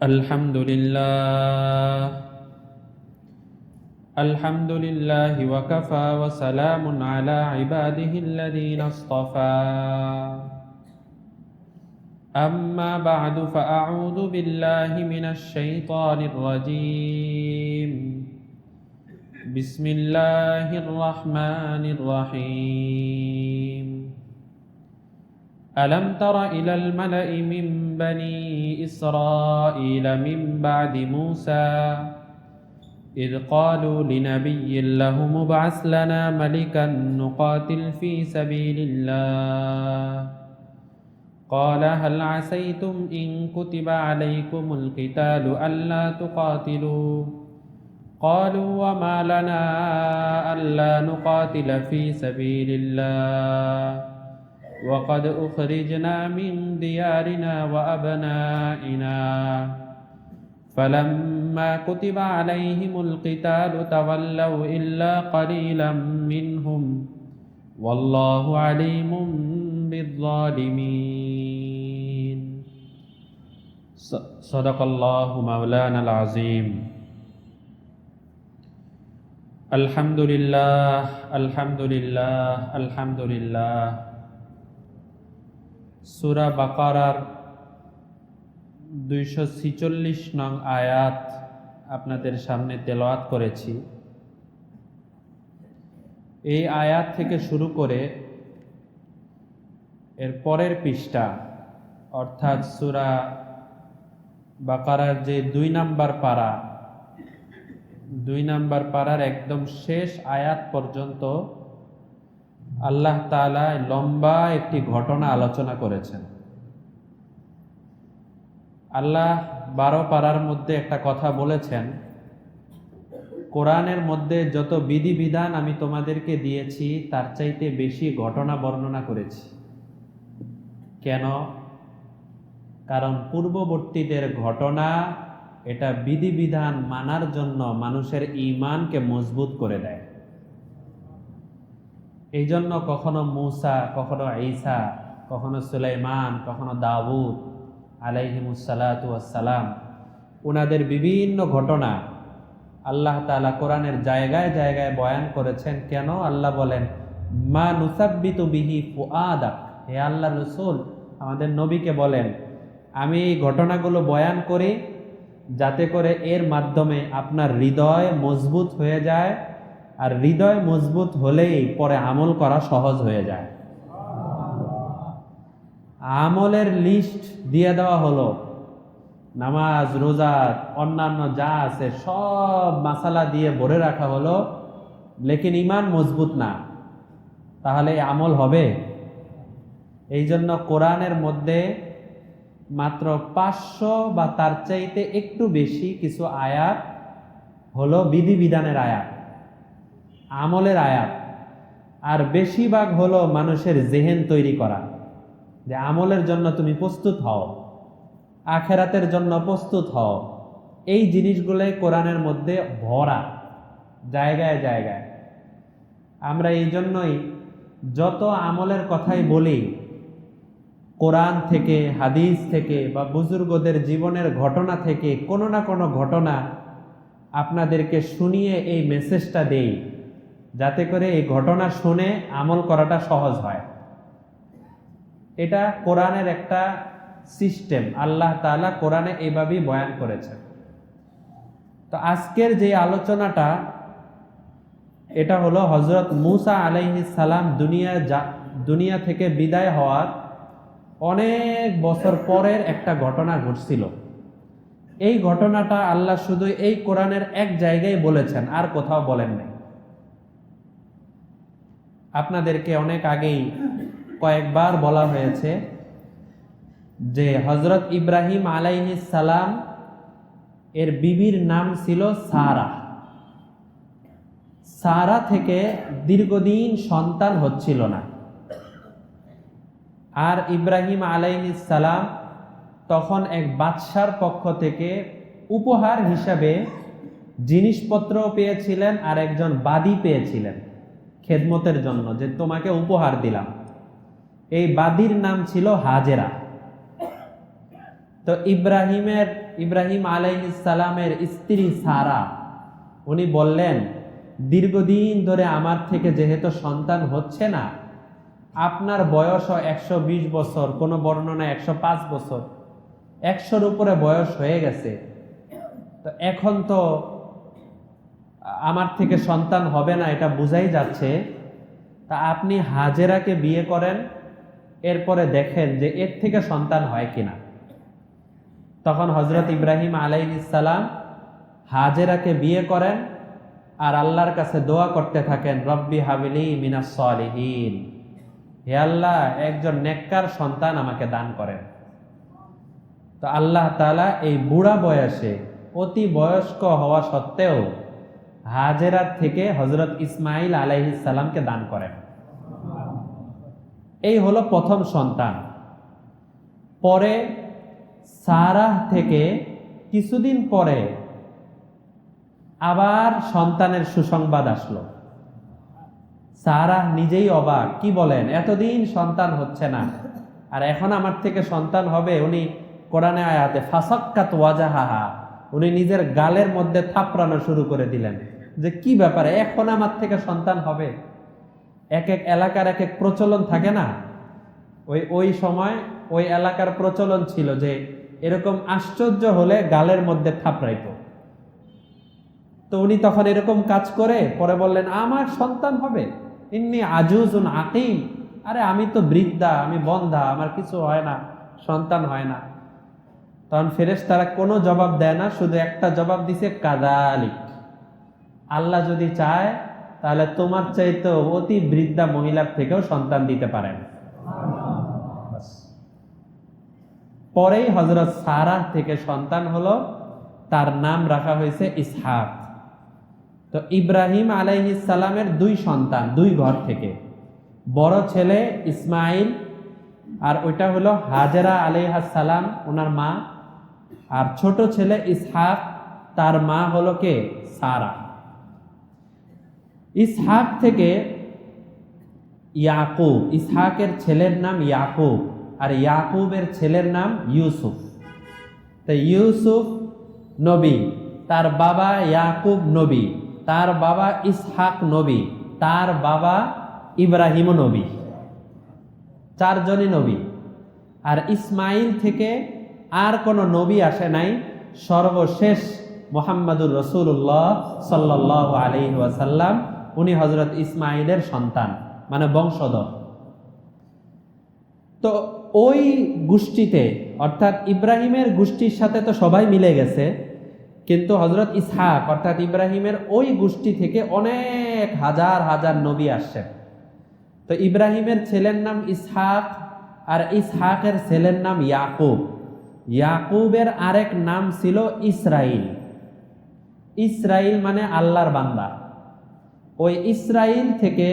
আলহামদুলিল্লাহ ওয়াকাফা ওয়া সালামুন আলা ইবাদিহিল্লাযীনা ইসতাফা আম্মা বা'দু ফাআউযু বিল্লাহি মিনাশ শাইতানির রাজীম বিসমিল্লাহির রাহমানির রহিম ألم تر إلى الملأ من بني إسرائيل من بعد موسى إذ قالوا لنبي لهم ابعث لنا ملكا نقاتل في سبيل الله قال هل عسيتم إن كتب عليكم القتال ألا تقاتلوا قالوا وما لنا ألا نقاتل في سبيل الله وقد أخرجنا من ديارنا وأبنائنا فلما كتب عليهم القتال تولوا إلا قليلا منهم والله عليم بالظالمين صدق الله مولانا العظيم الحمد لله الحمد لله الحمد لله সূরা বাকারার 246 নং আয়াত আপনাদের সামনে তেলাওয়াত করেছি। এই আয়াত থেকে শুরু করে এর পরের পৃষ্ঠা অর্থাৎ সূরা বাকারার যে 2 নাম্বার পারার একদম শেষ আয়াত পর্যন্ত আল্লাহ তাআলা লম্বা একটি ঘটনা আলোচনা করেছেন। আল্লাহ 12 পারার মধ্যে একটা কথা বলেছেন, কোরআনের মধ্যে যত বিধিবিধান আমি তোমাদেরকে দিয়েছি তার চাইতে বেশি ঘটনা বর্ণনা করেছি। কেন? কারণ পূর্ববর্তীদের ঘটনা এটা বিধিবিধান মানার জন্য মানুষের ঈমানকে মজবুত করে দেয়। এই জন্য কখনো মূসা, কখনো ঈসা, কখনো সুলাইমান, কখনো দাউদ আলাইহিমুসসালাতু ওয়াসসালাম, ওনাদের বিভিন্ন ঘটনা আল্লাহ তাআলা কোরআনের জায়গায় জায়গায় বয়ান করেছেন। কেন? আল্লাহ বলেন মা নুসাব্বিতু বিহি ফুআদাক, হে আল্লাহ রাসূল আমাদের নবীকে বলেন আমি এই ঘটনাগুলো বয়ান করি যাতে করে এর মাধ্যমে আপনার হৃদয় মজবুত হয়ে যায়, আর হৃদয় মজবুত হলেই পরে আমল করা সহজ হয়ে যায়। আমলের লিস্ট দিয়ে দেওয়া হলো, নামাজ, রোজা, অন্যান্য যা আছে সব মাসালা দিয়ে ভরে রাখা হলো, লেকিন ঈমান মজবুত না, তাহলে আমল হবে? এই জন্য কোরআনের মধ্যে মাত্র 500 বা তার চাইতে একটু বেশি কিছু আয়াত হলো বিধিবিধানের আয়াত, আমলের আয়াত, আর বেশিরভাগ হলো মানুষের জেহেন তৈরি করা, যে আমলের জন্য তুমি প্রস্তুত হও, আখেরাতের জন্য প্রস্তুত হও। এই জিনিসগুলোই কোরআনের মধ্যে ভরা জায়গায় জায়গায়। আমরা এই জন্যই যত আমলের কথাই বলি কোরআন থেকে, হাদিস থেকে বা বুজুর্গদের জীবনের ঘটনা থেকে কোনো না কোনো ঘটনা আপনাদেরকে শুনিয়ে এই মেসেজটা দেই, যাতে করে এই ঘটনা শুনে আমল করাটা সহজ হয়। এটা কোরআনের একটা সিস্টেম, আল্লাহ তাআলা কোরআনে এইভাবেই বয়ান করেছেন। তো আজকের যে আলোচনাটা এটা হলো হযরত মূসা আলাইহিস সালাম দুনিয়া থেকে বিদায় হওয়ার অনেক বছর পরের একটা ঘটনা ঘটছিল। এই ঘটনাটা আল্লাহ শুধু এই কোরআনের এক জায়গায় বলেছেন, আর কোথাও বলেন নাই। আপনাদেরকে অনেক আগেই কয়েকবার বলা হয়েছে যে হযরত ইব্রাহিম আলাইহিস সালাম এর বিবির নাম ছিল সারা। সারা থেকে দীর্ঘদিন সন্তান হচ্ছিল না, আর ইব্রাহিম আলাইহিস সালাম তখন এক বাদশার পক্ষ থেকে উপহার হিসাবে জিনিসপত্র পেয়েছিলেন আর একজন বাদী পেয়েছিলেন খেদমতের জন্য, যে তোমাকে উপহার দিলাম। এই বাদীর নাম ছিল হাজেরা। তো তো ইব্রাহিম আলাইহিস সালামের স্ত্রী সারা উনি বললেন, দীর্ঘদিন ধরে আমার থেকে যেহেতু সন্তান হচ্ছে না, আপনার বয়সও 120 বছর, কোনো বর্ণনা 105 বছর, 100-র উপরে বয়স হয়ে গেছে, তো এখন তো আমার থেকে সন্তান হবে না, এটা বোঝাই যাচ্ছে। তা আপনি হাজেরাকে বিয়ে করেন, এরপরে দেখেন যে এর থেকে সন্তান হয় কিনা। তখন হযরত ইব্রাহিম আলাইহিস সালাম হাজেরাকে বিয়ে করেন আর আল্লাহর কাছে দোয়া করতে থাকেন, রব্বি হাবিলি মিনাস সালিহিন, হে আল্লাহ একজন নেককার সন্তান আমাকে দান করেন। তো আল্লাহ তাআলা এই বুড়া বয়সে, অতি বয়স্ক হওয়া সত্ত্বেও হাজেরার থেকে হযরত ইসমাইল আলাইহিস সালামকে দান করেন। এই হলো প্রথম সন্তান। পরে সারাহ থেকে কিছুদিন পরে আবার সন্তানের সুসংবাদ আসলো। সারাহ নিজেই অবাক, কি বলেন, এতদিন সন্তান হচ্ছে না আর এখন আমার থেকে সন্তান হবে। উনি কোরআনে আয়াতে ফাসাক্কাত ওয়াজাহাহা, উনি নিজের গালের মধ্যে থাপড়ানো শুরু করে দিলেন যে কি ব্যাপারে, এখন আমার থেকে সন্তান হবে। এক এক এলাকার এক এক প্রচলন থাকে না, ওই সময় ওই এলাকার প্রচলন ছিল যে এরকম আশ্চর্য হলে গালের মধ্যে থাপড়াইতো। তো উনি তখন এরকম কাজ করে পরে বললেন, আমার সন্তান হবে, ইন্নী আজুজুন আকিম, আরে আমি তো বৃদ্ধা, আমি বন্ধা, আমার কিছু হয় না, সন্তান হয় না। তখন ফেরেশতারা কোনো জবাব দেয় না, শুধু একটা জবাব দিছে, কাযালিক, আল্লাহ যদি চায় তাহলে তোমার চাইতে অতি বৃদ্ধা মহিলার থেকেও সন্তান দিতে পারেন। পরেই হযরত সারাহ থেকে সন্তান হলো, তার নাম রাখা হয়েছে ইসহাক। তো ইব্রাহিম আলাইহিস সালামের দুই সন্তান, দুই ঘর থেকে, বড় ছেলে ইসমাইল আর ওইটা হলো হাজেরা আলাইহাস সালাম, ওনার মা, আর ছোট ছেলে ইসহাক, তার মা হলো কে, সারা। ইসহাক থেকে ইয়াকুব, ইসহাকের ছেলের নাম ইয়াকুব আর ইয়াকুবের ছেলের নাম ইউসুফ। তো ইউসুফ নবী, তার বাবা ইয়াকুব নবী, তার বাবা ইসহাক নবী, তার বাবা ইব্রাহিম নবী, চারজনই নবী। আর ইসমাইল থেকে আর কোনো নবী আসে নাই, সর্বশেষ মুহাম্মাদুর রাসূলুল্লাহ সাল্লাল্লাহু আলাইহি ওয়াসাল্লাম, উনি হযরত ইসমাইলের সন্তান, মানে বংশধর। তো ওই গোষ্ঠীতে, অর্থাৎ ইব্রাহিমের গোষ্ঠীর সাথে তো সবাই মিলে গেছে, কিন্তু হযরত ইসহাক অর্থাৎ ইব্রাহিমের ওই গোষ্ঠী থেকে অনেক হাজার হাজার নবী আসছেন। তো ইব্রাহিমের ছেলের নাম ইসহাক আর ইসহাকের ছেলের নাম ইয়াকুব। ইয়াকুবের আরেক নাম ছিল ইসরাইল। ইসরাইল মানে আল্লাহর বান্দা। ওই ইসরাইল থেকে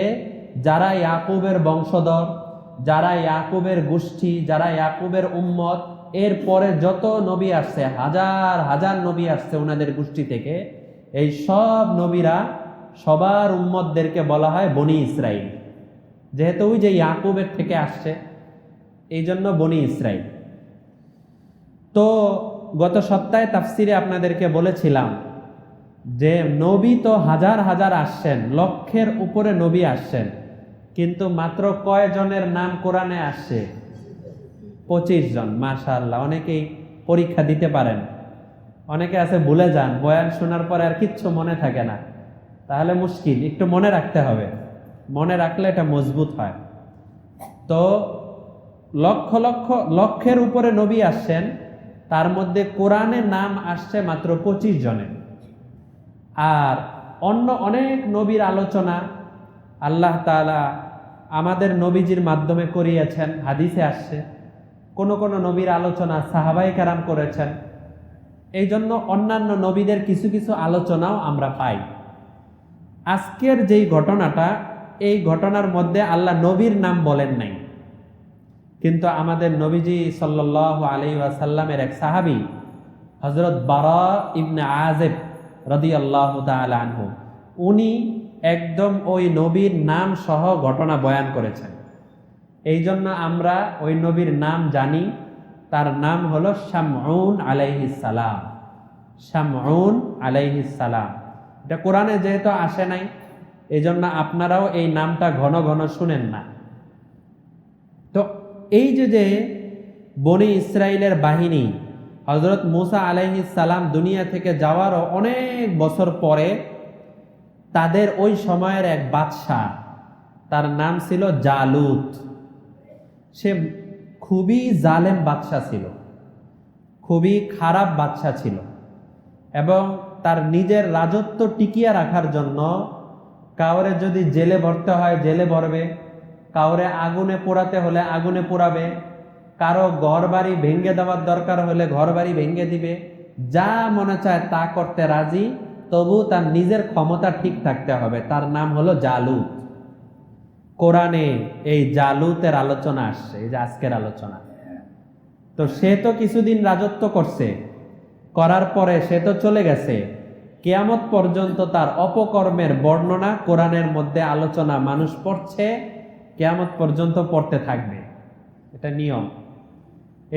যারা ইয়াকুবের বংশধর, যারা ইয়াকুবের গোষ্ঠী, যারা ইয়াকুবের উম্মত, এরপরে যত নবী আসছে, হাজার হাজার নবী আসছে ওনাদের গোষ্ঠী থেকে, এই সব নবীরা সবার উম্মতদেরকে বলা হয় বনি ইসরাইল। যেহেতু ওই যে ইয়াকুবের থেকে আসছে, এই জন্য বনি ইসরাইল। তো গত সপ্তাহে তাফসিরে আপনাদেরকে বলেছিলাম যে নবী তো হাজার হাজার আসছেন, লক্ষের উপরে নবী আসছেন, কিন্তু মাত্র কয়জনের নাম কোরআনে আসছে? 25 জন। মাশাআল্লাহ, অনেকেই পরীক্ষা দিতে পারেন। অনেকে আছে ভুলে যান, বয়ান শোনার পরে আর কিচ্ছু মনে থাকে না, তাহলে মুশকিল। একটু মনে রাখতে হবে, মনে রাখলে এটা মজবুত হয়। তো লক্ষের উপরে নবী আসছেন, তার মধ্যে কোরআনে নাম আসছে মাত্র 25 জনের। আর অন্য অনেক নবীর আলোচনা আল্লাহ তাআলা আমাদের নবীজির মাধ্যমে করিয়েছেন, হাদিসে আসছে। কোন কোন নবীর আলোচনা সাহাবায়ে কেরাম করেছেন। এই জন্য অন্যান্য নবীদের কিছু কিছু আলোচনাও আমরা পাই। আজকের যেই ঘটনাটা, এই ঘটনার মধ্যে আল্লাহ নবীর নাম বলেন নাই, কিন্তু আমাদের নবীজি সাল্লাল্লাহু আলাইহি ওয়াসাল্লামের এক সাহাবী হযরত বারা ইবনে আযিব রাদিয়াল্লাহু তাআলা আনহু, উনি একদম ওই নবীর নাম সহ ঘটনা বয়ান করেছেন। এই জন্য আমরা ওই নবীর নাম জানি তার নাম হলো শামউন আলাইহিস সালাম। শামউন আলাইহিস সালাম, এটা কোরআনে যেহেতু আসে নাই, এই জন্য আপনারাও এই নামটা ঘন ঘন শুনেন না। তো এই যে বনি ইসরাইলের বাহিনী হযরত মূসা আলাইহিস সালাম দুনিয়া থেকে যাওয়ারও অনেক বছর পরে তাদের ওই সময়ের এক বাদশাহ, তার নাম ছিল জালুত। সে খুবই জালেম বাদশাহ ছিল, খুবই খারাপ বাদশাহ ছিল, এবং তার নিজের রাজত্ব টিকিয়ে রাখার জন্য কাউরে যদি জেলে ভরতে হয় জেলে ভরবে, কাউরে আগুনে পোড়াতে হলে আগুনে পোড়াবে, কারো ঘর বাড়ি ভেঙে দেওয়ার দরকার হলে ঘর বাড়ি ভেঙে দিবে, যা মনে চায় তা করতে রাজি, তবু তার নিজের ক্ষমতা ঠিক থাকতে হবে। তার নাম হলো জালুত। কোরআনে এই জালুতের আলোচনা আসছে, এই যে আজকের আলোচনা। তো সে তো কিছুদিন রাজত্ব করছে, করার পরে সে তো চলে গেছে। কিয়ামত পর্যন্ত তার অপকর্মের বর্ণনা কোরআনের মধ্যে আলোচনা মানুষ পড়ছে, কিয়ামত পর্যন্ত পড়তে থাকবে, এটা নিয়ম।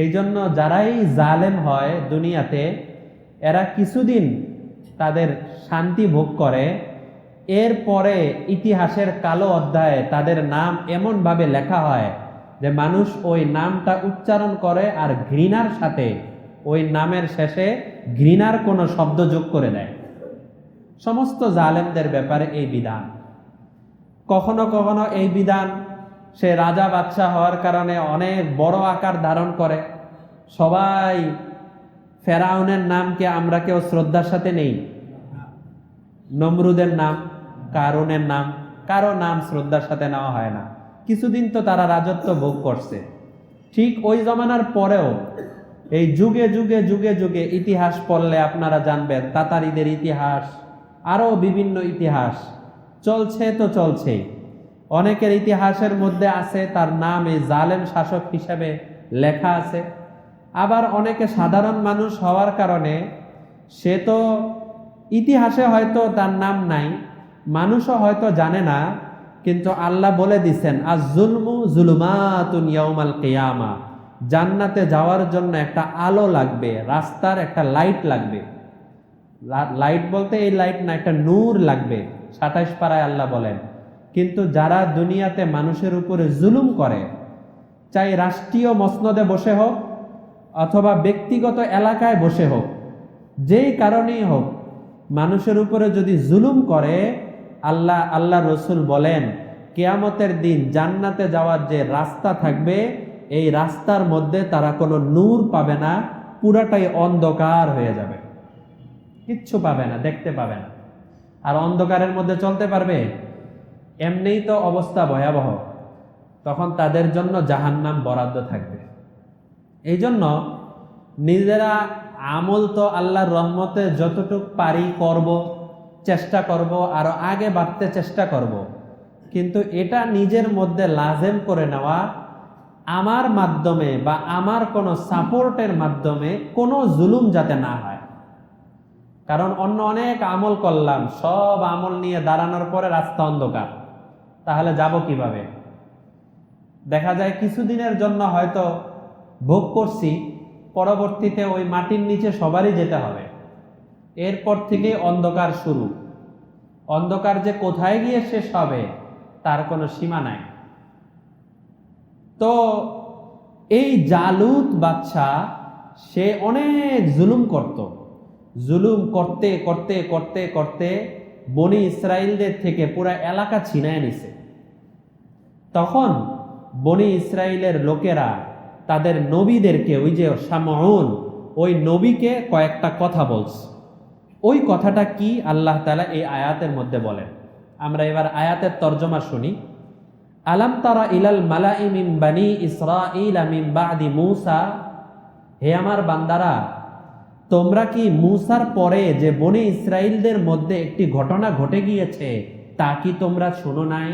এই জন্য যারাই জালেম হয় দুনিয়াতে, এরা কিছুদিন তাদের শান্তি ভোগ করে, এরপরে ইতিহাসের কালো অধ্যায়ে তাদের নাম এমনভাবে লেখা হয় যে মানুষ ওই নামটা উচ্চারণ করে আর ঘৃণার সাথে ওই নামের শেষে ঘৃণার কোনো শব্দ যোগ করে দেয়। সমস্ত জালেমদের ব্যাপারে এই বিধান। কখনো কখনো এই বিধান সে রাজা বাদশাহ হওয়ার কারণে অনেক বড় আকার ধারণ করে। সবাই ফেরাউনের নামকে আমরা কেউ শ্রদ্ধার সাথে নেই, নমরুদের নাম, কারুনের নাম, কারো নাম শ্রদ্ধার সাথে নেওয়া হয় না। কিছুদিন তো তারা রাজত্ব ভোগ করছে। ঠিক ওই জমানার পরেও এই যুগে যুগে যুগে যুগে ইতিহাস পড়লে আপনারা জানবেন, তাতারিদের ইতিহাস, আরো বিভিন্ন ইতিহাস চলছে তো চলছেই। অনেকের ইতিহাসের মধ্যে আছে তার নাম এই জালেম শাসক হিসেবে লেখা আছে। আবার অনেকে সাধারণ মানুষ হওয়ার কারণে সে তো ইতিহাসে হয়তো তার নাম নাই, মানুষও হয়তো জানে না, কিন্তু আল্লাহ বলে দিছেন আজ-জুলমু জুলুমাতুন ইয়াউমাল কিয়ামা, জান্নাতে যাওয়ার জন্য একটা আলো লাগবে, রাস্তার একটা লাইট লাগবে। লাইট বলতে এই লাইট না, একটা নূর লাগবে, ২৭ পারায় আল্লাহ বলেন। কিন্তু যারা দুনিয়াতে মানুষের উপরে জুলুম করে, চাই রাষ্ট্রীয় মসনদে বসে হোক অথবা ব্যক্তিগত এলাকায় বসে হোক, যেই কারণেই হোক, মানুষের উপরে যদি জুলুম করে, আল্লাহ রসুল বলেন কিয়ামতের দিন জান্নাতে যাওয়ার যে রাস্তা থাকবে, এই রাস্তার মধ্যে তারা কোনো নূর পাবে না, পুরাটাই অন্ধকার হয়ে যাবে, কিচ্ছু পাবে না, দেখতে পাবে না। আর অন্ধকারের মধ্যে চলতে পারবে? এমনিই তো অবস্থা ভয়াবহ, তখন তাদের জন্য জাহান্নাম বরাদ্দ থাকবে। এই জন্য নিজেরা আমল তো আল্লাহর রহমতে যতটুক পারি করব, চেষ্টা করব, আরো আগে বাড়তে চেষ্টা করব, কিন্তু এটা নিজের মধ্যে লাজেম করে নেওয়া, আমার মাধ্যমে বা আমার কোনো সাপোর্টের মাধ্যমে কোনো জুলুম যাতে না হয়। কারণ অন্য অনেক আমল করলাম, সব আমল নিয়ে দাঁড়ানোর পরে রাস্তা অন্ধকার, তাহলে যাব কিভাবে? দেখা যায় কিছুদিনের জন্য হয়তো ভোগ করছি, পরবর্তীতে ওই মাটির নিচে সবারই যেতে হবে। এরপর থেকে অন্ধকার শুরু। অন্ধকার যে কোথায় গিয়ে শেষ হবে তার কোনো সীমা নাই। তো এই জালুত বাদশাহ সে অনেক জুলুম করত। জুলুম করতে করতে করতে করতে বনি ইসরাইলদের থেকে পুরা এলাকা ছিনায় নিছে। তখন বনি ইসরাইলের লোকেরা তাদের নবীদেরকে, ওই যে শামউন, ওই নবীকে কয়েকটা কথা বলছে। ওই কথাটা কি আল্লাহ তাআলা এই আয়াতের মধ্যে বলেন। আমরা এবার আয়াতের তর্জমা শুনি। আলাম তারা ইলাল মালাই মিন বানি ইসরাঈল মিন বাদি মূসা, হে আমার বান্দারা, তোমরা কি মূসার পরে যে বনি ইসরাইলদের মধ্যে একটি ঘটনা ঘটে গিয়েছে তা কি তোমরা শুনো নাই?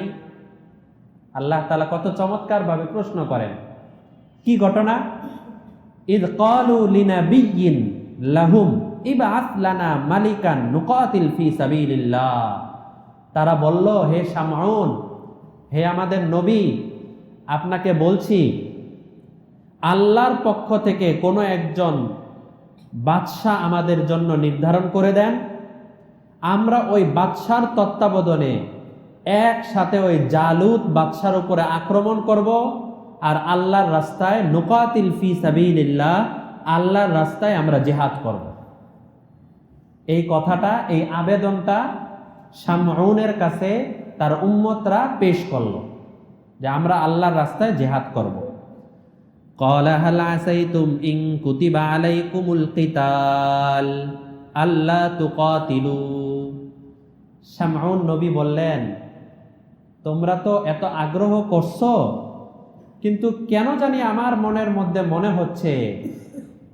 আল্লাহ তাআলা কত চমৎকার ভাবে প্রশ্ন করেন। কি ঘটনা? ইদ ক্বালু লিনাবিয়্যিন লাহুম ইবআথ লানা মালিকান নুকাতিল ফি সাবিলিল্লাহ, তারা বলল, হে শামউন, হে আমাদের নবী, আপনাকে বলছি আল্লাহর পক্ষ থেকে কোনো একজন বাদশাহ আমাদের জন্য নির্ধারণ করে দেন, আমরা ওই বাদশার তত্ত্বাবধানে একসাথে ওই জালুত বাদশার উপরে আক্রমণ করব, আর আল্লাহর রাস্তায় নুকাতিল ফি সাবিলিল্লাহ, আল্লাহর রাস্তায় আমরা জিহাদ করব। এই কথাটা, এই আবেদনটা শামউনের কাছে তার উম্মতরা পেশ করলো যে আমরা আল্লাহর রাস্তায় জিহাদ করব। ক্বালা হাল আসাইতুম ইন কুতিবা আলাইকুমুল কিতাল আল্লা তুকাতিলু। শামউন নবী বললেন, তোমরা তো এত আগ্রহ করছো, কিন্তু কেন জানি আমার মনের মধ্যে মনে হচ্ছে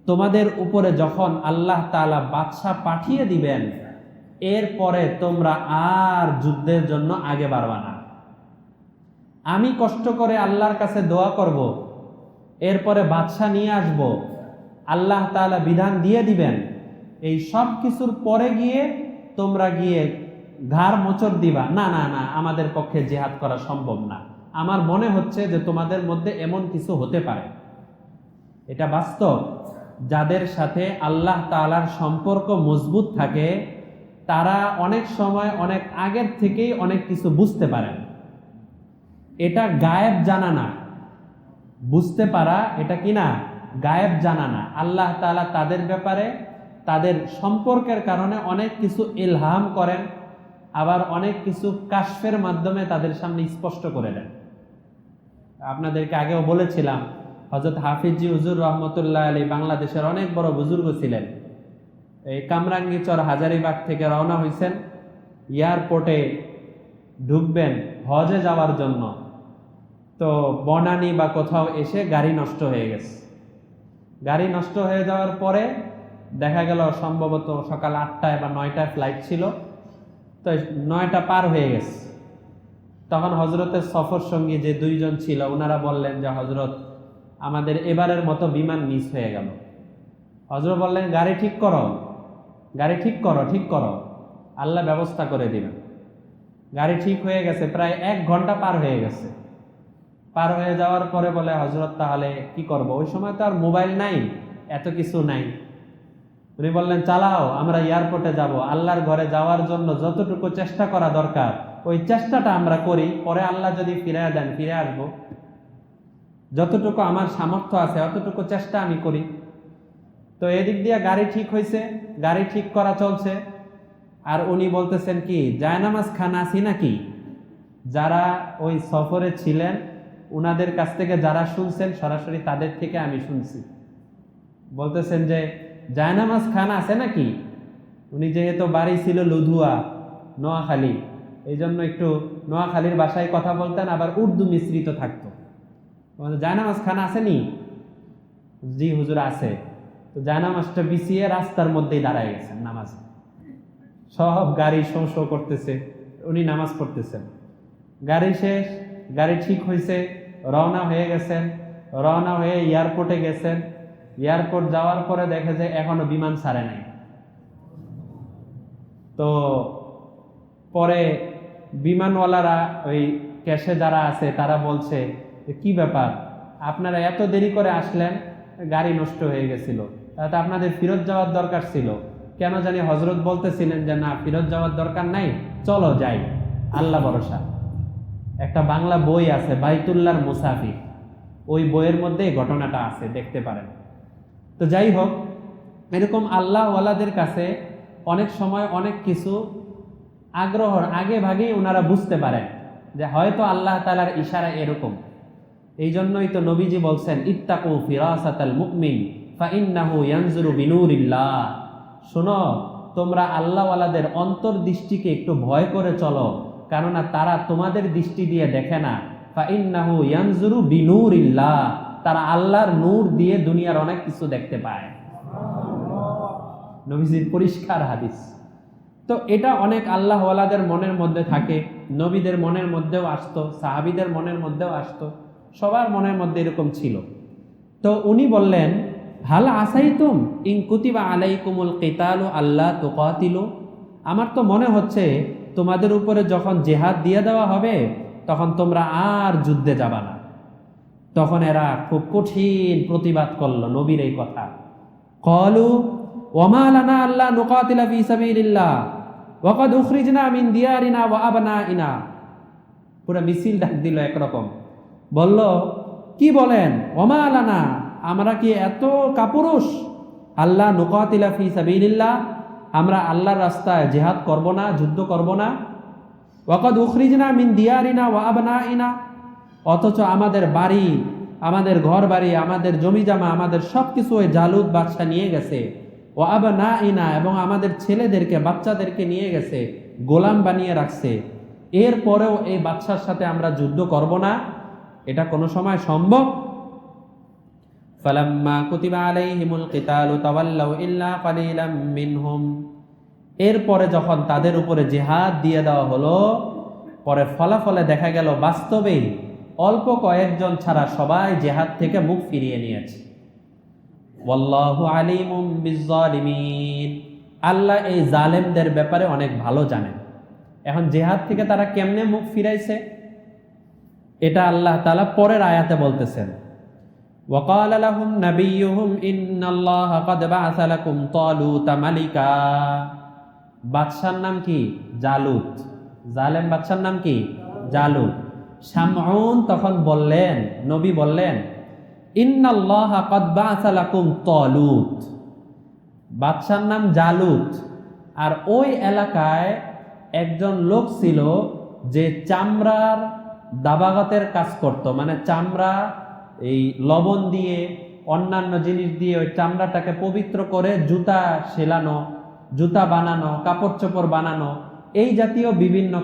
তোমাদের উপরে যখন আল্লাহ তাআলা বাদশা পাঠিয়ে দিবেন, এরপরে তোমরা আর যুদ্ধের জন্য আগে বাড়বা না। আমি কষ্ট করে আল্লাহর কাছে দোয়া করব, এরপরে বাদশা নিয়ে আসব, আল্লাহ তাআলা বিধান দিয়ে দিবেন, এই সব কিছুর পরে গিয়ে তোমরা গিয়ে ঘাড় মোচড় দিবা, না না না, আমাদের পক্ষে জিহাদ করা সম্ভব না। আমার মনে হচ্ছে যে তোমাদের মধ্যে এমন কিছু হতে পারে। এটা বাস্তব। যাদের সাথে আল্লাহ তাআলার সম্পর্ক মজবুত থাকে, তারা অনেক সময় অনেক আগের থেকেই অনেক কিছু বুঝতে পারেন। এটা গায়েব জানা না, বুঝতে পারা এটা কি না, গায়েব জানা না। আল্লাহ তাআলা তাদের ব্যাপারে তাদের সম্পর্কের কারণে অনেক কিছু ইলহাম করেন, আবার অনেক কিছু কাশফের মাধ্যমে তাদের সামনে স্পষ্ট করে দেন। আপনাদেরকে আগেও বলেছিলাম, হযরত হাফিজি হুজুর রহমতুল্লাহ আলী বাংলাদেশের অনেক বড় বুজুর্গ ছিলেন। এই কামরাঙ্গীচর হাজারীবাগ থেকে রওনা হয়েছেন, এয়ারপোর্টে ঢুকবেন হজে যাওয়ার জন্য। তো বনানী বা কোথাও এসে গাড়ি নষ্ট হয়ে গেছে। গাড়ি নষ্ট হয়ে যাওয়ার পরে দেখা গেল সম্ভবত সকাল 8টায় বা 9টায় ফ্লাইট ছিল, তো 9টা পার হয়ে গেছে। তখন হজরতের সফর সঙ্গী যে দুইজন ছিল, ওনারা বললেন যে হজরত, আমাদের এবারের মতো বিমান মিস হয়ে গেল। হজরত বললেন, গাড়ি ঠিক করো, গাড়ি ঠিক করো, ঠিক করো, আল্লাহ ব্যবস্থা করে দিবেন। গাড়ি ঠিক হয়ে গেছে, প্রায় 1 ঘন্টা পার হয়ে গেছে। পার হয়ে যাওয়ার পরে বলে, হজরত তাহলে কি করব? ওই সময় তো আর মোবাইল নাই, এত কিছু নাই। উনি বললেন, চালাও, আমরা এয়ারপোর্টে যাব, আল্লাহর ঘরে যাওয়ার জন্য যতটুকু চেষ্টা করা দরকার ওই চেষ্টাটা আমরা করি, পরে আল্লাহ যদি ফিরে দেন ফিরে আসবো। যতটুকু আমার সামর্থ্য আছে অতটুকু চেষ্টা আমি করি। তো এদিক দিয়ে গাড়ি ঠিক হয়েছে, গাড়ি ঠিক করা চলছে, আর উনি বলতেছেন কি, জায়নামাজ খান আছি নাকি? যারা ওই সফরে ছিলেন উনাদের কাছ থেকে যারা শুনছেন সরাসরি তাদের থেকে আমি শুনছি, বলতেছেন যে জায়নামাজ খান আছে নাকি? উনি যেহেতু বাড়ি ছিল লুধুয়া, নোয়াখালী, এই জন্য একটু নোয়াখালীর ভাষায় কথা বলতেন, আবার উর্দু মিশ্রিত থাকতো। জায়নামাজ খান আসেনি? জি হুজুর আছে। তো জায়নামাজটা বিছিয়ে রাস্তার মধ্যেই দাঁড়ায় গেছেন নামাজ, সব গাড়ি শো শো করতেছে, উনি নামাজ পড়তেছেন। গাড়ি শেষ, গাড়ি ঠিক হয়েছে, রওনা হয়ে গেছেন। রওনা হয়ে এয়ারপোর্টে গেছেন। এয়ারপোর্ট যাওয়ার পরে দেখে যে এখনো বিমান ছাড়ে নাই। তো পরে বিমানওয়ালারা, ওই ক্যাশে যারা আছে তারা বলছে, কি ব্যাপার, আপনারা এত দেরি করে আসলেন, গাড়ি নষ্ট হয়ে গেছিল, তাতে আপনাদের ফেরত যাওয়ার দরকার ছিল। কেন জানি হজরত বলতেছিলেন যে না, ফেরত যাওয়ার দরকার নাই, চলো যাই, আল্লাহ ভরসা। একটা বাংলা বই আছে, বাইতুল্লাহর মুসাফির, ওই বইয়ের মধ্যে এই ঘটনাটা আছে, দেখতে পারেন। তো যাই হোক, এরকম আল্লাহ ওয়ালাদের কাছে অনেক সময় অনেক কিছু আগ্রহর আগে ভাগেই ওনারা বুঝতে পারেন যে হয়তো আল্লাহ তাআলার ইশারা এরকম। এই জন্যই তো নবীজি বলছেন, ইত্তাকু ফিরাসাতাল মুমিন ফাইন্নাহু ইয়ানজুরু বিনুরিল্লাহ। শোনো, তোমরা আল্লাহ ওয়ালাদের অন্তর্দৃষ্টিকে একটু ভয় করে চলো, কেননা তারা তোমাদের দৃষ্টি দিয়ে দেখে না। ফাইন্নাহু ইয়ানজুরু বিনুরিল্লাহ, তারা আল্লাহর নূর দিয়ে দুনিয়ার অনেক কিছু দেখতে পায়। নবীজির পরিষ্কার হাদিস। তো এটা অনেক আল্লাহ ওয়ালাদের মনের মধ্যে থাকে, নবীদের মনের মধ্যেও আসতো, সাহাবীদের মনের মধ্যেও আসতো, সবার মনের মধ্যে এরকম ছিল। তো উনি বললেন, হাল আসাইতুম ইন কুতিবা আলাইকুমুল কিতালু আল্লা তুকাতিলু। আমার তো মনে হচ্ছে তোমাদের উপরে যখন জিহাদ দিয়ে দেওয়া হবে তখন তোমরা আর যুদ্ধে যাবা না। তখন এরা খুব কঠিন প্রতিবাদ করলো নবীর এই কথা। ক্বালু ওয়ামা লানা আল্লা নুকাতিলা ফি সাবিলিল্লাহ ওয়া ক্বাদ উখরিজনা মিন দিয়ারিনা ওয়া আবনাইনা। পুরো মিছিল ডাক দিল একরকম, বলল কি বলেন, ওয়ামা লানা, আমরা কি এত কাপুরুষ, আল্লাহ নুকাতিলা ফি সাবিলিল্লাহ, আমরা আল্লাহর রাস্তায় জিহাদ করব না, যুদ্ধ করব না। ওয়া ক্বাদ উখরিজনা মিন দিয়ারিনা ওয়া আবনাইনা, অথচ আমাদের বাড়ি, আমাদের ঘর বাড়ি, আমাদের জমি জামা, আমাদের সবকিছু ওই জালুত বাদশা নিয়ে গেছে। ও আবনাইনা, এবং আমাদের ছেলেদেরকে, বাচ্চাদেরকে নিয়ে গেছে, গোলাম বানিয়ে রাখছে। এরপরেও এই বাদশার সাথে আমরা যুদ্ধ করব না, এটা কোনো সময় সম্ভব? ফালাম্মা কুতিবা আলাইহিমুল কিতালু তাওয়াল্লাউ ইল্লা কালিলাম মিনহুম, এরপরে যখন তাদের উপরে জিহাদ দিয়ে দেওয়া হলো, পরে ফলাফলে দেখা গেল বাস্তবেই অল্প কয়েকজন ছাড়া সবাই জিহাদ থেকে মুখ ফিরিয়ে নিয়েছে। ওয়াল্লাহু আলিমুম বিজ্জালিমিন, আল্লাহ এই জালেমদের ব্যাপারে অনেক ভালো জানেন। এখন জিহাদ থেকে তারা কেমনে মুখ ফিরাইছে এটা আল্লাহ তাআলা পরের আয়াতে বলতেছেন। ওয়াকালা লাহুম নাবিয়্যুহুম ইন্নাল্লাহা ক্বাদ বা'আসা লাকুম তালুতা মালিকা, বাদশার নাম কি? জালুত। জালেম বাদশার নাম কি? জালুত। শামউন তখন বললেন, নবী বললেন, ইন্নাল্লাহা ক্বাদ বা'আসা লাকুম তালুত, বাদশার নাম জালুত। আর ওই এলাকায় একজন লোক ছিল যে চামড়ার দাবাগাতের কাজ করত, মানে চামড়া এই লবণ দিয়ে অন্যান্য জিনিস দিয়ে ওই চামড়াটাকে পবিত্র করে জুতা সেলানো, জুতা বানানো, কাপড় চোপড় বানানো, এই জাতীয় বিভিন্ন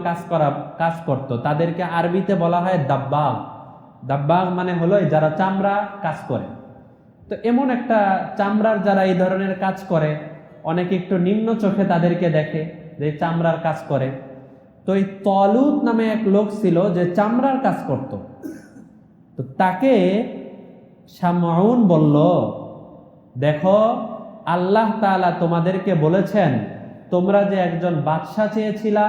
কাজ করত। তাদেরকে আরবিতে বলা হয় দাব্বাগ। দাব্বাগ মানে হলো যারা চামড়া কাজ করে। তো এমন একটা চামড়ার যারা এই ধরনের কাজ করে, অনেকে একটু নিম্ন চোখে তাদেরকে দেখে যে চামড়ার কাজ করে। তো এই তালুত নামে এক লোক ছিল যে চামড়ার কাজ করত। তো তাকে শামউন বলল, দেখো আল্লাহ তাআলা তোমাদেরকে বলেছেন তোমরা যে একজন বাদশা চেয়েছিলা,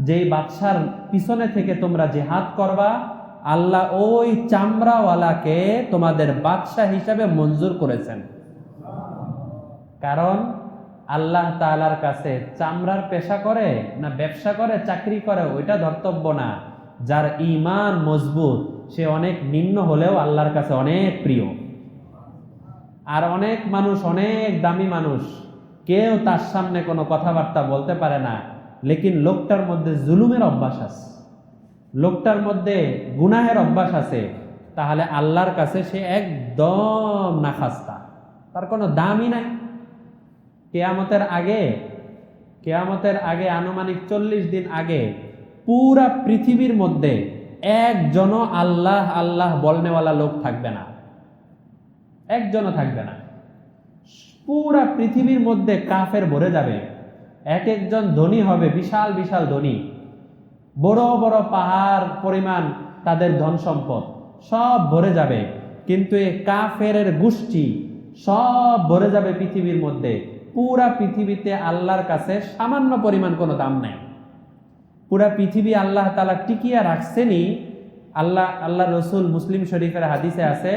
যেই বাদশার পিছনে থেকে তোমরা জিহাদ করবা, আল্লাহ ওই চামড়াওয়ালাকে তোমাদের বাদশা হিসাবে মঞ্জুর করেছেন। কারণ আল্লাহ তাআলার কাছে চামড়ার পেশা করে না ব্যবসা করে, চাকরি করে, ওইটা ধর্তব্য না। যার ঈমান মজবুত সে অনেক নিম্ন হলেও আল্লাহর কাছে অনেক প্রিয়। আর অনেক মানুষ, অনেক দামি মানুষ, কেউ তার সামনে কোনো কথাবার্তা বলতে পারে না, লেকিন লোকটার মধ্যে জুলুমের অভ্যাস আছে, লোকটার মধ্যে গুনাহের অভ্যাস আছে, তাহলে আল্লাহর কাছে সে একদম নাখাস্তা, তার কোনো দামই নাই। কেয়ামতের আগে আনুমানিক 40 দিন আগে পুরা পৃথিবীর মধ্যে একজনও আল্লাহ আল্লাহ বলনেওয়ালা লোক থাকবে না, একজনও থাকবে না। পুরা পৃথিবীর মধ্যে কাফের ভরে যাবে। এক একজন ধনী হবে, বিশাল বিশাল ধনী, বড় বড় পাহাড় পরিমাণ তাদের ধন সম্পদ সব ভরে যাবে। কিন্তু এই কাফের গোষ্ঠী সব ভরে যাবে পৃথিবীর মধ্যে। পুরা পৃথিবীতে আল্লাহর কাছে সামান্য পরিমাণ কোনো দাম নাই। পুরা পৃথিবী আল্লাহ তাআলা টিকিয়ে রাখছেনই। আল্লাহ রসুল মুসলিম শরীফের হাদিসে আছে,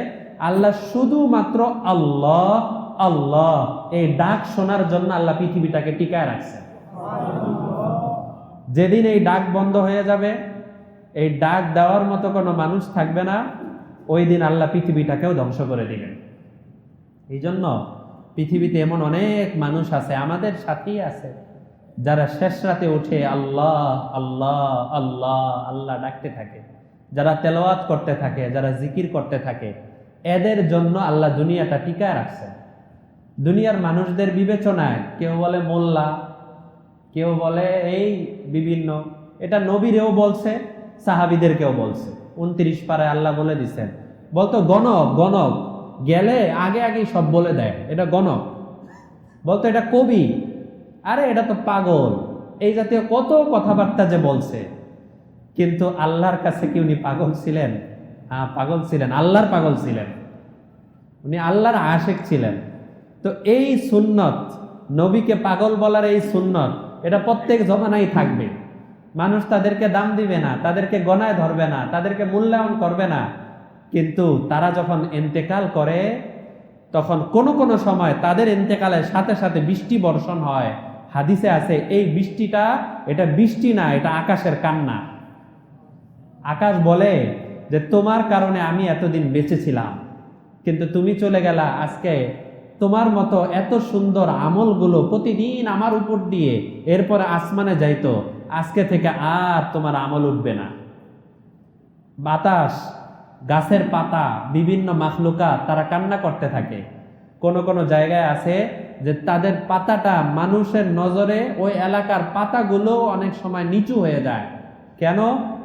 আল্লাহ শুধুমাত্র আল্লাহ আল্লাহ এই ডাক শোনার জন্য আল্লাহ পৃথিবীটাকে টিকায় রাখছে। যেদিন এই ডাক বন্ধ হয়ে যাবে, এই ডাক দেওয়ার মতো কোনো মানুষ থাকবে না, ওই দিন আল্লাহ পৃথিবীটাকেও ধ্বংস করে দিবেন। এই জন্য পৃথিবীতে এমন অনেক মানুষ আছে, আমাদের সাথেই আছে, যারা শেষ রাতে উঠে আল্লাহ আল্লাহ আল্লাহ আল্লাহ ডাকতে থাকে, যারা তেলাওয়াত করতে থাকে, যারা জিকির করতে থাকে। এদের জন্য আল্লাহ দুনিয়াটা টিকায় রাখছে। দুনিয়ার মানুষদের বিবেচনায় কেউ বলে মোল্লা, কেউ বলে এই বিভিন্ন, এটা নবীরেও বলছে, সাহাবীদেরকেও বলছে। 29 পারায় আল্লাহ বলে দিচ্ছেন, বলতো গণক গণক গেলে আগে আগেই সব বলে দেয়, এটা গণক। বলতো এটা কবি, আরে এটা তো পাগল, এই জাতীয় কত কথাবার্তা যে বলছে। কিন্তু আল্লাহর কাছে কি উনি পাগল ছিলেন? হ্যাঁ, পাগল ছিলেন, আল্লাহর পাগল ছিলেন, উনি আল্লাহর আশিক ছিলেন। তো এই সুন্নত, নবীকে পাগল বলার এই সুন্নত, এটা প্রত্যেক জমানায় থাকবে। মানুষ তাদেরকে দাম দিবে না, তাদেরকে গণায় ধরবে না, তাদেরকে মূল্যায়ন করবে না, কিন্তু তারা যখন ইন্তেকাল করে তখন কোন কোন সময় তাদের ইন্তেকালের সাথে সাথে বৃষ্টি বর্ষণ হয়। হাদিসে আছে এই বৃষ্টিটা, এটা বৃষ্টি না, এটা আকাশের কান্না। আকাশ বলে যে তোমার কারণে আমি এতদিন বেঁচে ছিলাম, কিন্তু তুমি চলে গেলা, আজকে তোমার মতো এত সুন্দর আমলগুলো প্রতিদিন আমার উপর দিয়ে এরপরে আসমানে যাইতো, আজকে থেকে আর তোমার আমল উঠবে না। বাতাস, গাছের পাতা, বিভিন্ন মাখলুকাত তারা কান্না করতে থাকে। কোন কোন জায়গায় আছে যে তাদের পাতাটা মানুষের নজরে ওই এলাকার পাতাগুলো অনেক সময় নিচু হয়ে যায়। কেন?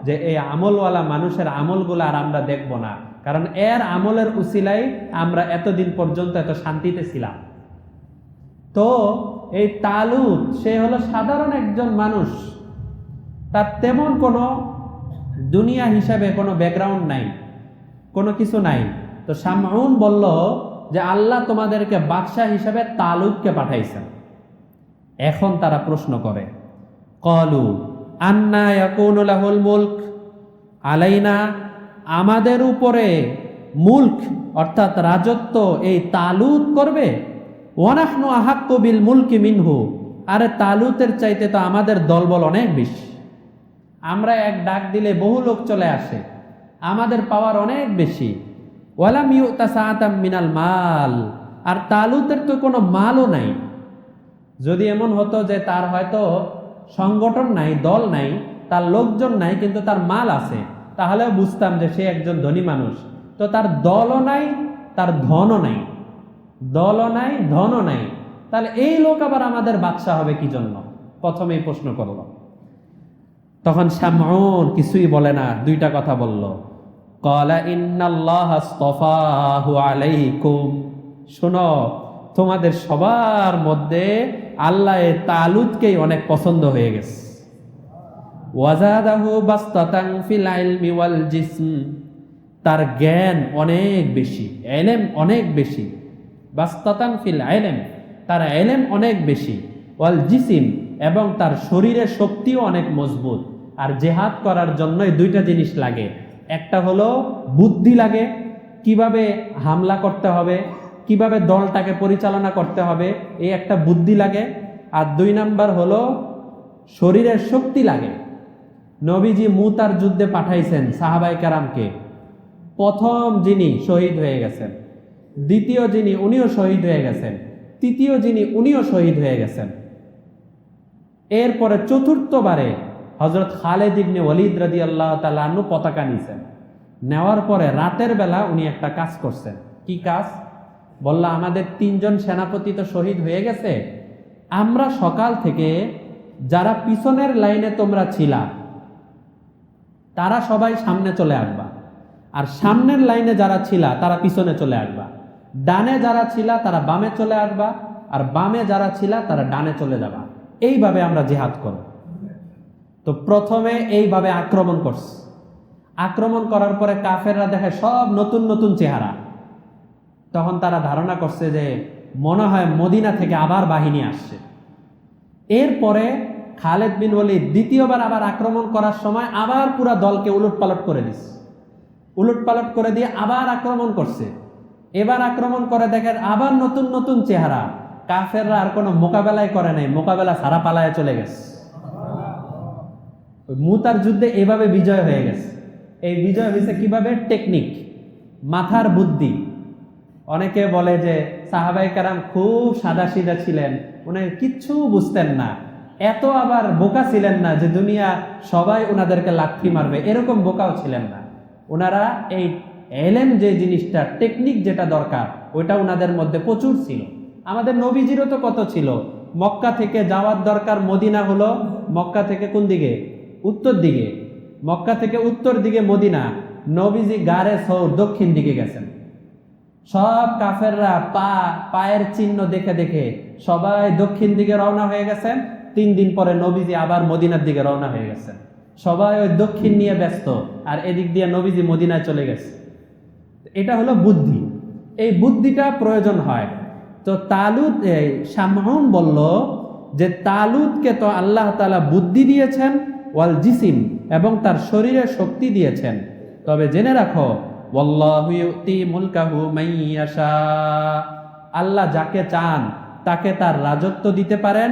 যে এই আমলওয়ালা মানুষের আমলগুলো আর আমরা দেখব না, কারণ এর আমলের উসিলাই আমরা এতদিন পর্যন্ত এত শান্তিতে ছিলাম। তো এই তালুত সে হলো সাধারণ একজন মানুষ, তার তেমন কোনো দুনিয়া হিসাবে কোনো ব্যাকগ্রাউন্ড নাই, কোনো কিছু নাই। তো শামউন বলল যে আল্লাহ তোমাদেরকে বাদশাহ হিসাবে তালুতকে পাঠাইছেন। এখন তারা প্রশ্ন করে, ক্বালু আন্না ইয়াকুনু লাহুল মুলক আলাইনা, আমাদের উপরে মুলক অর্থাৎ রাজত্ব এই তালুত করবে। ওয়া নাহনু আহাক্কু বিল মুলকি মিনহু, আরে তালুতের চাইতে তো আমাদের দলবল অনেক বেশি, আমরা এক ডাক দিলে বহু লোক চলে আসে, আমাদের পাওয়ার অনেক বেশি। ওয়ালাম ইউতা সাআতাম মিনাল মাল, আর তালুতের তো কোনো মালও নাই। যদি এমন হতো যে তার হয়তো সংগঠন নাই, দল নাই, তার লোকজন নাই, কিন্তু তার মাল আছে, তাহলে বুঝতাম যে সে একজন ধনী মানুষ। তো তার দলও নাই, তার ধনও নাই, দলও নাই, ধনও নাই, তাহলে এই লোক আবার আমাদের বাদশা হবে কি জন্য? প্রথমেই প্রশ্ন করল। তখন শামউন কিছুই বলে না, দুইটা কথা বলল। ক্বালা ইন্নাল্লাহা আসতাফাহু আলাইকুম, শোনো তোমাদের সবার মধ্যে আল্লাহ এই তালুতকেই অনেক পছন্দ হয়ে গেছে। ওয়াজাদাহু বাসতাতান ফিল ইলমি ওয়াল জিসম, তার জ্ঞান অনেক বেশি, ইলম অনেক বেশি। বাসতাতান ফিল ইলম, তার ইলম অনেক বেশি। ওয়াল জিসম, এবং তার শরীরের শক্তিও অনেক মজবুত। আর জিহাদ করার জন্যই দুইটা জিনিস লাগে, একটা হলো বুদ্ধি লাগে, কিভাবে হামলা করতে হবে, কিভাবে দলটাকে পরিচালনা করতে হবে, এই একটা বুদ্ধি লাগে। আর দুই নাম্বার হলো শরীরের শক্তি লাগে। নবীজি মুতার যুদ্ধে পাঠাইছেন সাহাবায়ে কেরামকে, প্রথম যিনি শহীদ হয়ে গেছেন, দ্বিতীয় যিনি উনিও শহীদ হয়ে গেছেন, তৃতীয় যিনি উনিও শহীদ হয়ে গেছেন। এরপরে চতুর্থবারে হযরত খালিদ ইবনে ওয়ালিদ রাদিয়াল্লাহু তাআলা আনহু পতাকা নিছেন। নেওয়ার পরে রাতের বেলা উনি একটা কাজ করছেন। কি কাজ? বলল, আমাদের 3 জন সেনাপতি তো শহীদ হয়ে গেছে, আমরা সকাল থেকে যারা পিছনের লাইনে তোমরা ছিলা তারা সবাই সামনে চলে আসবা, আর সামনের লাইনে যারা ছিলা তারা পিছনে চলে আসবা। ডানে যারা ছিলা তারা বামে চলে আসবা, আর বামে যারা ছিলা তারা ডানে চলে যাবা। এইভাবে আমরা জিহাদ করব। তো প্রথমে এইভাবে আক্রমণ করছে। আক্রমণ করার পরে কাফেররা দেখে সব নতুন নতুন চেহারা। তখন তারা ধারণা করছে যে মনে হয় মদিনা থেকে আবার বাহিনী আসছে। এরপরে খালিদ বিন ওয়ালিদ দ্বিতীয়বার আবার আক্রমণ করার সময় আবার পুরা দলকে উলটপালট করে দিচ্ছে। উলটপালট করে দিয়ে আবার আক্রমণ করছে। এবার আক্রমণ করে দেখেন আবার নতুন নতুন চেহারা। কাফেররা আর কোনো মোকাবেলাই করে নাই, মোকাবেলা সারা পালায় চলে গেছে। মুতার যুদ্ধে এভাবে বিজয় হয়ে গেছে। এই বিজয় হয়েছে কিভাবে? টেকনিক, মাথার বুদ্ধি। অনেকে বলে যে সাহাবায়ে কেরাম খুব সাদাসিধা ছিলেন, উনি কিচ্ছু বুঝতেন না, এত আবার বোকা ছিলেন না যে দুনিয়া সবাই ওনাদেরকে লাথি মারবে, এরকম বোকাও ছিলেন না। ওনারা এই এলেম যে জিনিসটা, টেকনিক যেটা দরকার, ওইটা ওনাদের মধ্যে প্রচুর ছিল। আমাদের নবীজিরও তো কত ছিল। মক্কা থেকে যাওয়ার দরকার, মদিনা হলো মক্কা থেকে কোন দিকে? উত্তর দিকে। মক্কা থেকে উত্তর দিকে মদিনা, নবীজি গারে সৌর দক্ষিণ দিকে গেছেন। সব কাফেররা পায়ের চিহ্ন দেখে দেখে সবাই দক্ষিণ দিকে রওনা হয়ে গেছেন। 3 দিন পরে নবীজি আবার মদিনার দিকে রওনা হয়ে গেছেন। সবাই ওই দক্ষিণ নিয়ে ব্যস্ত, আর এদিক দিয়ে নবীজি মদিনায় চলে গেছে। এটা হলো বুদ্ধি। এই বুদ্ধিটা প্রয়োজন হয়। তো তালুত, শামউন বলল যে তালুতকে তো আল্লাহ তাআলা বুদ্ধি দিয়েছেন, ওয়াল জিসিম, এবং তার শরীরে শক্তি দিয়েছেন। তবে জেনে রাখো ওয়াল্লাহু ইউতি মুলকাহু মাইয়াশা, আল্লাহ যাকে চান তাকে তার রাজত্ব দিতে পারেন।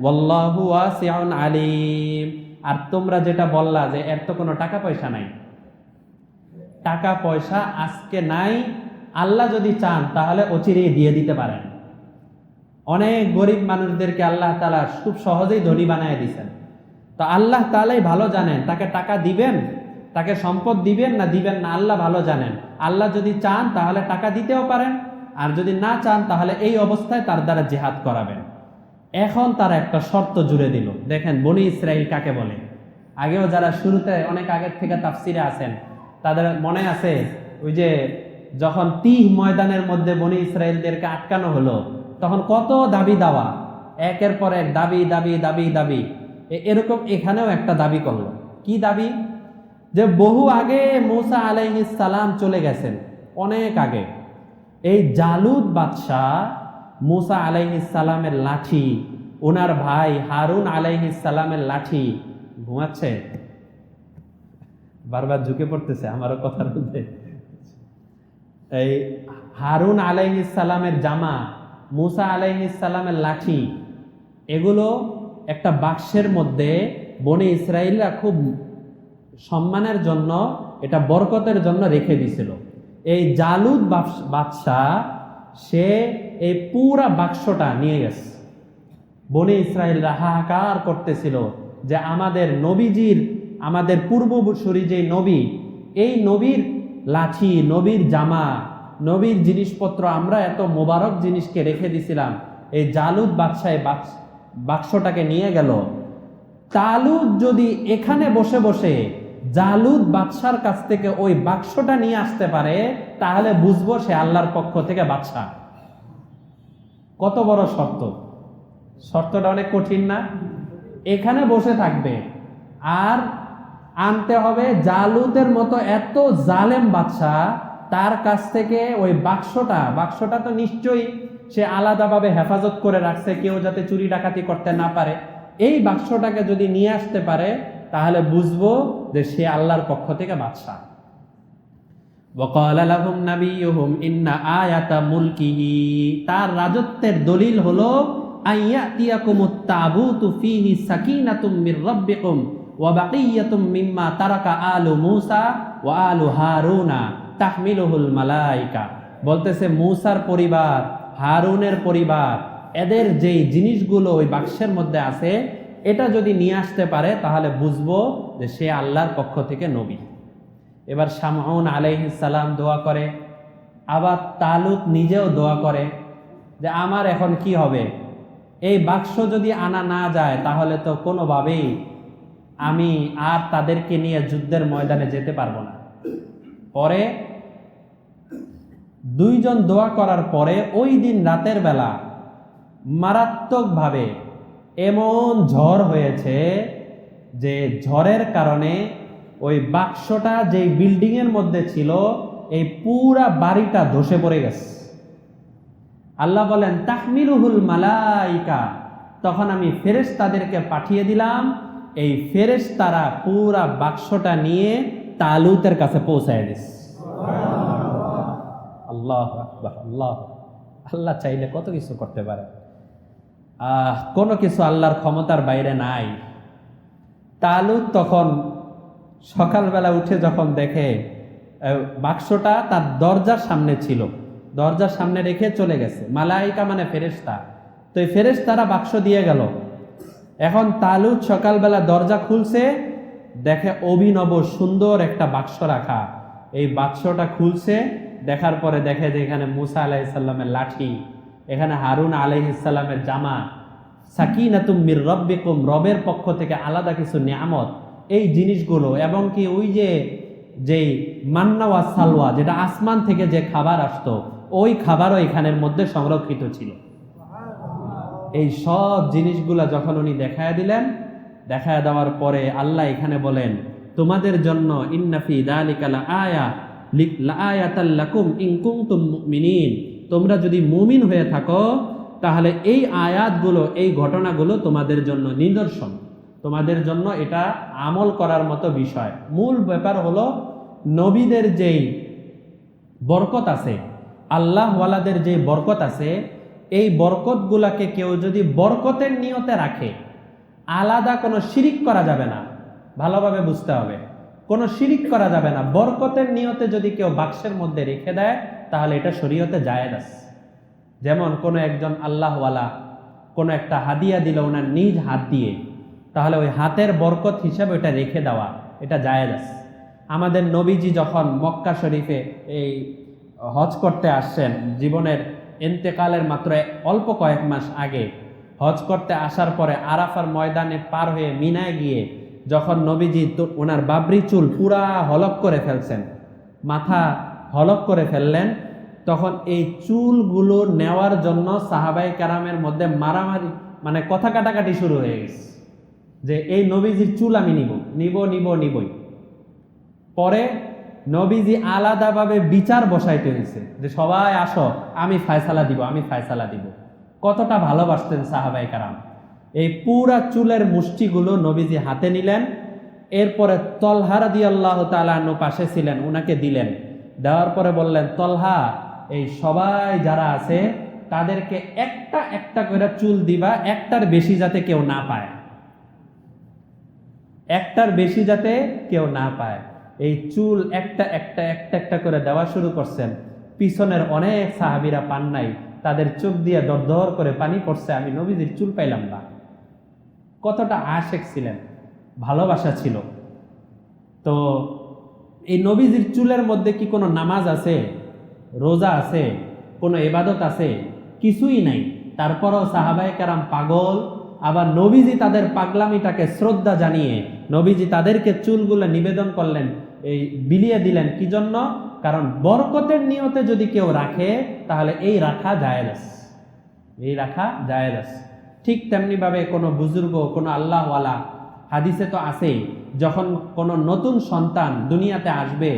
ওয়াল্লাহু ওয়াসিউন আলিম, আর তোমরা যেটা বললা যে এর তো কোনো টাকা পয়সা নাই, টাকা পয়সা আজকে নাই, আল্লাহ যদি চান তাহলে অচিরেই দিয়ে দিতে পারেন। অনেক গরিব মানুষদেরকে আল্লাহ তাআলা খুব সহজেই ধনী বানায় দিয়েছেন। তো আল্লাহ তাআলাই ভালো জানেন তাকে টাকা দিবেন, তাকে সম্পদ দিবেন না দিবেন না, আল্লাহ ভালো জানেন। আল্লাহ যদি চান তাহলে টাকা দিতেও পারেন, আর যদি না চান তাহলে এই অবস্থায় তার দ্বারা জিহাদ করাবেন। এখন তারা একটা শর্ত জুড়ে দিল। দেখেন বনি ইসরাইল কাকে বলে। আগেও যারা শুরুতে অনেক আগের থেকে তাফসিরে আছেন তাদের মনে আছে, ওই যে যখন তিহ ময়দানের মধ্যে বনি ইসরাইলদেরকে আটকানো হলো, তখন কত দাবি দাওয়া, একের পর এক দাবি দাবি দাবি দাবি। এরকম এখানেও একটা দাবি করলো। কি দাবি? যে বহু আগে মূসা আলাইহিস সালাম চলে গেছেন, অনেক আগে। এই জালুত বাদশাহ মূসা আলাইহিস সালামের লাঠি, ওনার ভাই হারুন আলাইহিস সালামের লাঠি ঘুমাচ্ছে, বারবার ঝুঁকে পড়তেছে আমারও কথার মধ্যে। এই হারুন আলাইহিস সালামের জামা, মূসা আলাইহিস সালামের লাঠি, এগুলো একটা বাক্সের মধ্যে বনি ইসরাইলরা খুব সম্মানের জন্য, এটা বরকতের জন্য রেখে দিছিল। এই জালুত বাদশাহ সে এই পুরা বাক্সটা নিয়ে গেছে। বনি ইসরাইলরা হাহাকার করতেছিল যে আমাদের নবীজির, আমাদের পূর্বসূরি যে নবী, এই নবীর লাঠি, নবীর জামা, নবীর জিনিসপত্র আমরা এত মোবারক জিনিসকে রেখে দিছিলাম, এই জালুত বাদশাহ বাক্সটাকে নিয়ে গেল। তালুত যদি এখানে বসে বসে জালুত বাদশার কাছ থেকে ওই বাক্সটা নিয়ে আসতে পারে, তাহলে বুঝবো সে আল্লাহর পক্ষ থেকে বাদশা। কত বড় শর্ত! শর্তটা অনেক কঠিন না? এখানে বসে থাকবে আর আনতে হবে জালুতের মতো এত জালেম বাদশা, তার কাছ থেকে ওই বাক্সটা তো নিশ্চয়ই সে আলাদাভাবে হেফাজত করে রাখছে, কেউ যাতে চুরি ডাকাতি করতে না পারে। এই বাক্সটাকে যদি নিয়ে আসতে পারে তাহলে বুঝবো যে সে আল্লাহর পক্ষ থেকে বাদশা। ওয়াকালা লাহুম নাবিয়ুহুম ইন্না আয়াতা মুলকিহি, তার রাজত্বের দলিল হলো আইয়াতিয়াকুমুত তাবুতু ফিহি সাকিনাতুম মির রাব্বিকুম ওয়া বাকিয়াতুম মিম্মা তারাকা আলু মূসা ওয়া আলু হারুনা তাহমিলুহুল মালাইকা। বলতেছে মূসার পরিবার, হারুনের পরিবার, এদের যেই জিনিসগুলো ওই বাক্সের মধ্যে আছে, এটা যদি নিয়ে আসতে পারে তাহলে বুঝবো যে সে আল্লাহর পক্ষ থেকে নবী। এবার শামউন আলাইহিস সালাম দোয়া করে, আবার তালুত নিজেও দোয়া করে যে আমার এখন কি হবে, এই বাক্স যদি আনা না যায় তাহলে তো কোনোভাবেই আমি আর তাদেরকে নিয়ে যুদ্ধের ময়দানে যেতে পারবো না। পরে দুইজন দোয়া করার পরে ওই দিন রাতের বেলা মারাত্মকভাবে এমন ঝড় হয়েছে যে ঝড়ের কারণে ওই বাক্সটা যেই বিল্ডিং এর মধ্যে ছিল এই পুরা বাড়িটা ধসে পড়ে গেছে। আল্লাহ বলেন তাহমিলুহুল মালাইকা, তখন আমি ফেরেশতাদেরকে পাঠিয়ে দিলাম, এই ফেরেশতারা পুরা বাক্সটা নিয়ে তালুতের কাছে পৌঁছায় দিছে। আল্লাহু আকবার, আল্লাহ। আল্লাহ চাইলে কত কিছু করতে পারে, কোনো কিছু আল্লাহর ক্ষমতার বাইরে নাই। তালুত তখন সকালবেলা উঠে যখন দেখে বাক্সটা তার দরজার সামনে ছিল, দরজার সামনে রেখে চলে গেছে। মালাইকা মানে ফেরেশতা, তো এই ফেরেশতারা বাক্স দিয়ে গেল। এখন তালুত সকালবেলা দরজা খুলছে, দেখে অভিনব সুন্দর একটা বাক্স রাখা। এই বাক্সটা খুলছে, দেখার পরে দেখে যে এখানে মূসা আলাইহিস সালামের লাঠি, এখানে হারুন আলাইহিস সালামের জামা, সাকিনাতুম মির রাব্বিকুম, রবের পক্ষ থেকে আলাদা কিছু নিয়ামত, এই জিনিসগুলো, এবং কি ওই যেই মান্না ওয়া সালওয়া, যেটা আসমান থেকে যে খাবার আসতো, ওই খাবারও এখানের মধ্যে সংরক্ষিত ছিল। এই সব জিনিসগুলা যখন উনি দেখায় দিলেন, দেখায় দেওয়ার পরে আল্লাহ এখানে বলেন তোমাদের জন্য ইন্না ফি যালিকা লাআয়াতাল লাকুম ইন কুনতুম মুমিনিন, তোমরা যদি মুমিন হয়ে থাকো তাহলে এই আয়াতগুলো, এই ঘটনাগুলো তোমাদের জন্য নিদর্শন, তোমাদের জন্য এটা আমল করার মতো বিষয়। মূল ব্যাপার হলো নবীদের যেই বরকত আছে, আল্লাহওয়ালাদের যে বরকত আছে, এই বরকতগুলাকে কেউ যদি বরকতের নিয়তে রাখে, আলাদা কোনো শিরিক করা যাবে না, ভালোভাবে বুঝতে হবে, কোনো শিরিক করা যাবে না। বরকতের নিয়তে যদি কেউ বাক্সের মধ্যে রেখে দেয় তাহলে এটা শরীয়তে জায়েজ আছে। যেমন কোনো একজন আল্লাহওয়ালা কোনো একটা হাদিয়া দিল ওনার নিজ হাত দিয়ে, তাহলে ওই হাতের বরকত হিসাবে ওটা রেখে দেওয়া, এটা জায়েজ আছে। আমাদের নবীজি যখন মক্কা শরীফে এই হজ করতে আসছেন, জীবনের ইন্তেকালের মাত্র অল্প কয়েক মাস আগে হজ করতে আসার পরে আরাফার ময়দানে পার হয়ে মিনায় গিয়ে যখন নবীজি ওনার বাবরি চুল পুরা হলক করে ফেলছেন, মাথা হলক করে ফেললেন, তখন এই চুলগুলো নেওয়ার জন্য সাহাবায়ে কেরামের মধ্যে মারামারি, মানে কথা কাটাকাটি শুরু হয়ে গেছে যে এই নবীজির চুল আমি নিবই। পরে নবীজি আলাদাভাবে বিচার বসাইতে হয়েছে যে সবাই আসো, আমি ফায়সালা দিব। কতটা ভালোবাসতেন সাহাবায়ে কেরাম। এই পুরা চুলের মুষ্টিগুলো নবীজি হাতে নিলেন, এরপরে তলহা রাদিয়াল্লাহু তাআলা আনহু পাশে ছিলেন, উনাকে দিলেন। দেওয়ার পরে বললেন, তলহা, এই সবাই যারা আছে তাদেরকে একটা একটা করে চুল দিবা, একটার বেশি যাতে কেউ না পায়, একটার বেশি যাতে কেউ না পায়। এই চুল একটা করে দেওয়া শুরু করছেন। পিছনের অনেক সাহাবীরা পান নাই, তাদের চোখ দিয়ে দরদর করে পানি পড়ছে, আমি নবীজির চুল পাইলাম না। কতটা আশেক ছিলেন, ভালোবাসা ছিল। তো এই নবীজির চুলের মধ্যে কি কোনো নামাজ আছে, রোজা আছে, কোনো ইবাদত আছে? কিছুই নাই। তারপরও সাহাবায়ে কেরাম পাগল। আবার নবীজি তাদের পাগলামিটাকে শ্রদ্ধা জানিয়ে নবীজি তাদেরকে চুলগুলো নিবেদন করলেন, এই বিলিয়ে দিলেন। কি জন্য? কারণ বরকতের নিয়তে যদি কেউ রাখে তাহলে এই রাখা জায়েজ। ঠিক তেমনি ভাবে কোনো বুজুর্গ, কোনো আল্লাহওয়ালা, হাদিসে তো আছেই, যখন কোনো নতুন সন্তান দুনিয়াতে আসবে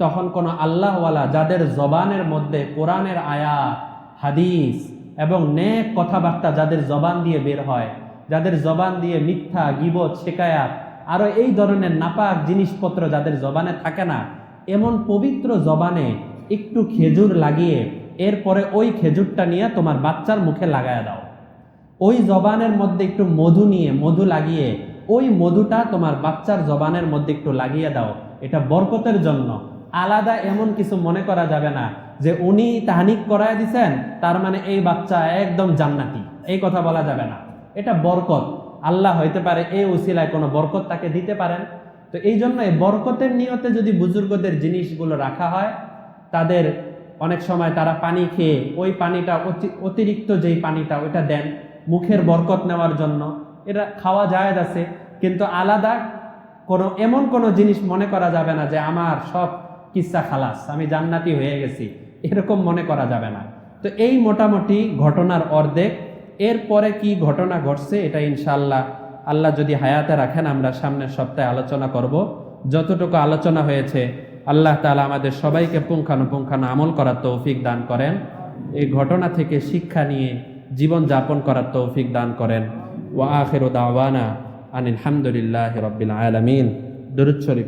তখন কোনো আল্লাহওয়ালা যাদের জবানের মধ্যে কোরআনের আয়াত, হাদিস এবং নেক কথাবার্তা যাদের জবান দিয়ে বের হয়, যাদের জবান দিয়ে মিথ্যা, গীবত, শিকায়াত আরো এই ধরনের নাপাক জিনিসপত্র যাদের জবানে থাকে না, এমন পবিত্র জবানে একটু খেজুর লাগিয়ে এরপরে ওই খেজুরটা নিয়ে তোমার বাচ্চার মুখে লাগায় দাও। ওই জবানের মধ্যে একটু মধু লাগিয়ে ওই মধুটা তোমার বাচ্চার জবানের মধ্যে একটু লাগিয়ে দাও। এটা বরকতের জন্য। আলাদা এমন কিছু মনে করা যাবে না যে উনি তাহনিক করায় দিছেন তার মানে এই বাচ্চা একদম জান্নাতি, এই কথা বলা যাবে না। এটা বরকত, আল্লাহ হইতে পারে এই উসিলায় কোনো বরকত তাকে দিতে পারেন। তো এই জন্য এই বরকতের নিয়তে যদি বুজুর্গদের জিনিসগুলো রাখা হয়, তাদের অনেক সময় তারা পানি খেয়ে ওই পানিটা অতিরিক্ত যেই পানিটা ওইটা দেন মুখের বরকত নেওয়ার জন্য, এটা খাওয়া জায়েজ আছে। কিন্তু আলাদা এমন কোনো জিনিস মনে করা যাবে না যে আমার সব কিচ্ছা খালাস, আমি জান্নাতি হয়ে গেছি, এরকম মনে করা যাবে না। তো এই মোটামুটি ঘটনার অর্ধেক। এরপরে কি ঘটনা ঘটছে এটা ইনশাআল্লাহ আল্লাহ যদি হায়াতে রাখেন আমরা সামনের সপ্তাহে আলোচনা করব। যতটুকু আলোচনা হয়েছে আল্লাহ তাআলা আমাদের সবাইকে পুঙ্খানুপুঙ্খানু আমল করার তৌফিক দান করেন, এই ঘটনা থেকে শিক্ষা নিয়ে জীবন যাপন করার তৌফিক দান করেন। ওয়া আখিরু দাওয়ানা আনিল হামদুলিল্লাহি রাব্বিল আলামিন। দুরূদ শরীফ।